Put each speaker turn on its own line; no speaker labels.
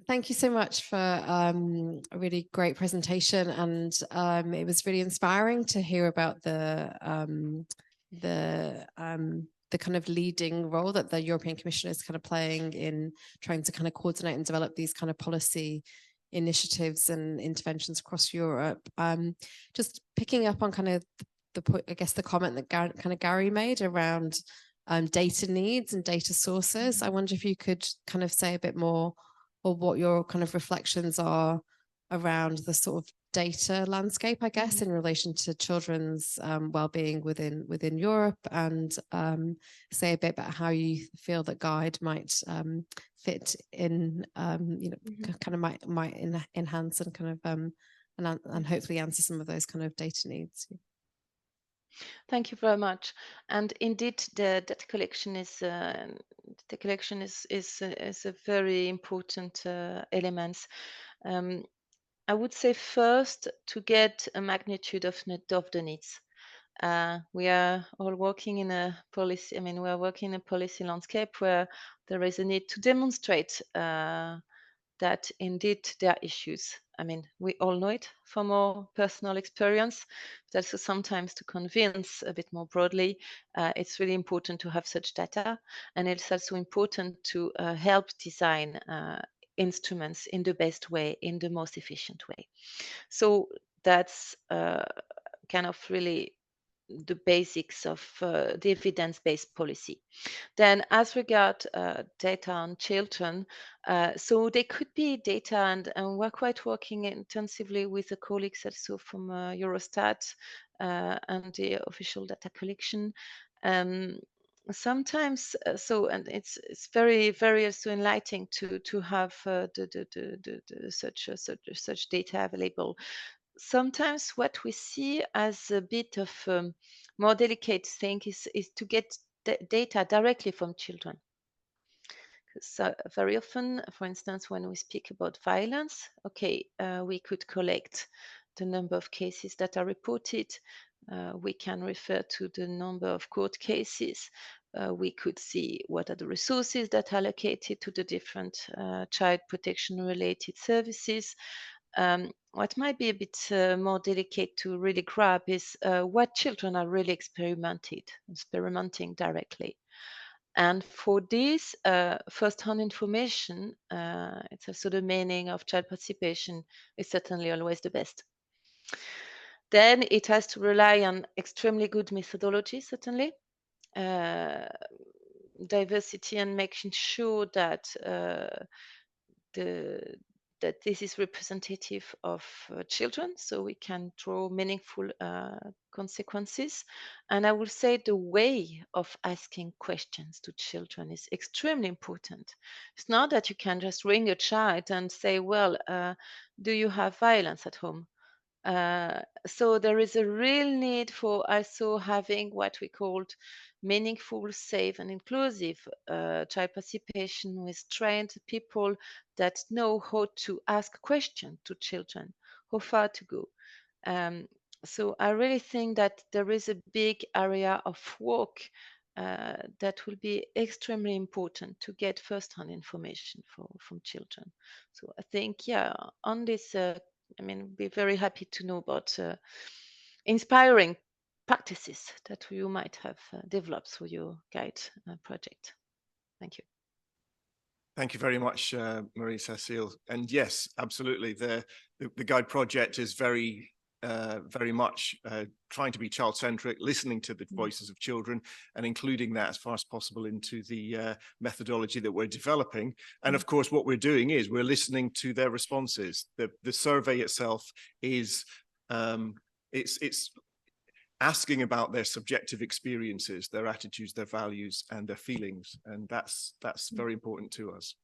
Thank you so much for a really great presentation, and it was really inspiring to hear about the kind of leading role that the European Commission is kind of playing in trying to kind of coordinate and develop these kind of policy initiatives and interventions across Europe. Just picking up on kind of I guess the comment that Gary made around data needs and data sources. I wonder if you could kind of say a bit more, or what your kind of reflections are around the sort of data landscape, I guess, in relation to children's well-being within Europe, and say a bit about how you feel that Guide might fit in, kind of might enhance and kind of and hopefully answer some of those kind of data needs.
Thank you very much. And indeed, the data collection is a very important element. I would say first to get a magnitude of the needs. We are all working in a policy. I mean, we are working in a policy landscape where there is a need to demonstrate that indeed there are issues. I mean, we all know it from our personal experience, but also sometimes to convince a bit more broadly, it's really important to have such data. And it's also important to help design instruments in the best way, in the most efficient way. So that's kind of really the basics of the evidence-based policy. Then, as regard data on children, so they could be data, and we're quite working intensively with the colleagues also from Eurostat and the official data collection. Sometimes, and it's very very also enlightening to have such data available. Sometimes what we see as a bit of more delicate thing is to get data directly from children. So very often, for instance, when we speak about violence, okay, we could collect the number of cases that are reported. We can refer to the number of court cases. We could see what are the resources that are allocated to the different child protection related services. What might be a bit more delicate to really grab is what children are really experimenting directly. And for this first-hand information, it's also the meaning of child participation is certainly always the best. Then it has to rely on extremely good methodology, certainly. Diversity and making sure that that this is representative of children, so we can draw meaningful consequences. And I will say the way of asking questions to children is extremely important. It's not that you can just ring a child and say, well, do you have violence at home? So there is a real need for also having what we called meaningful, safe, and inclusive child participation with trained people that know how to ask questions to children, how far to go. So I really think that there is a big area of work that will be extremely important to get first-hand information from children. So I think, yeah, on this I mean, be very happy to know about inspiring practices that you might have developed through your guide project. Thank you.
Thank you very much, Marie-Cécile. And yes, absolutely. The guide project is very much trying to be child-centric, listening to the voices of children and including that as far as possible into the methodology that we're developing. And of course, what we're doing is we're listening to their responses. The survey itself is it's asking about their subjective experiences, their attitudes, their values, and their feelings. And that's very important to us.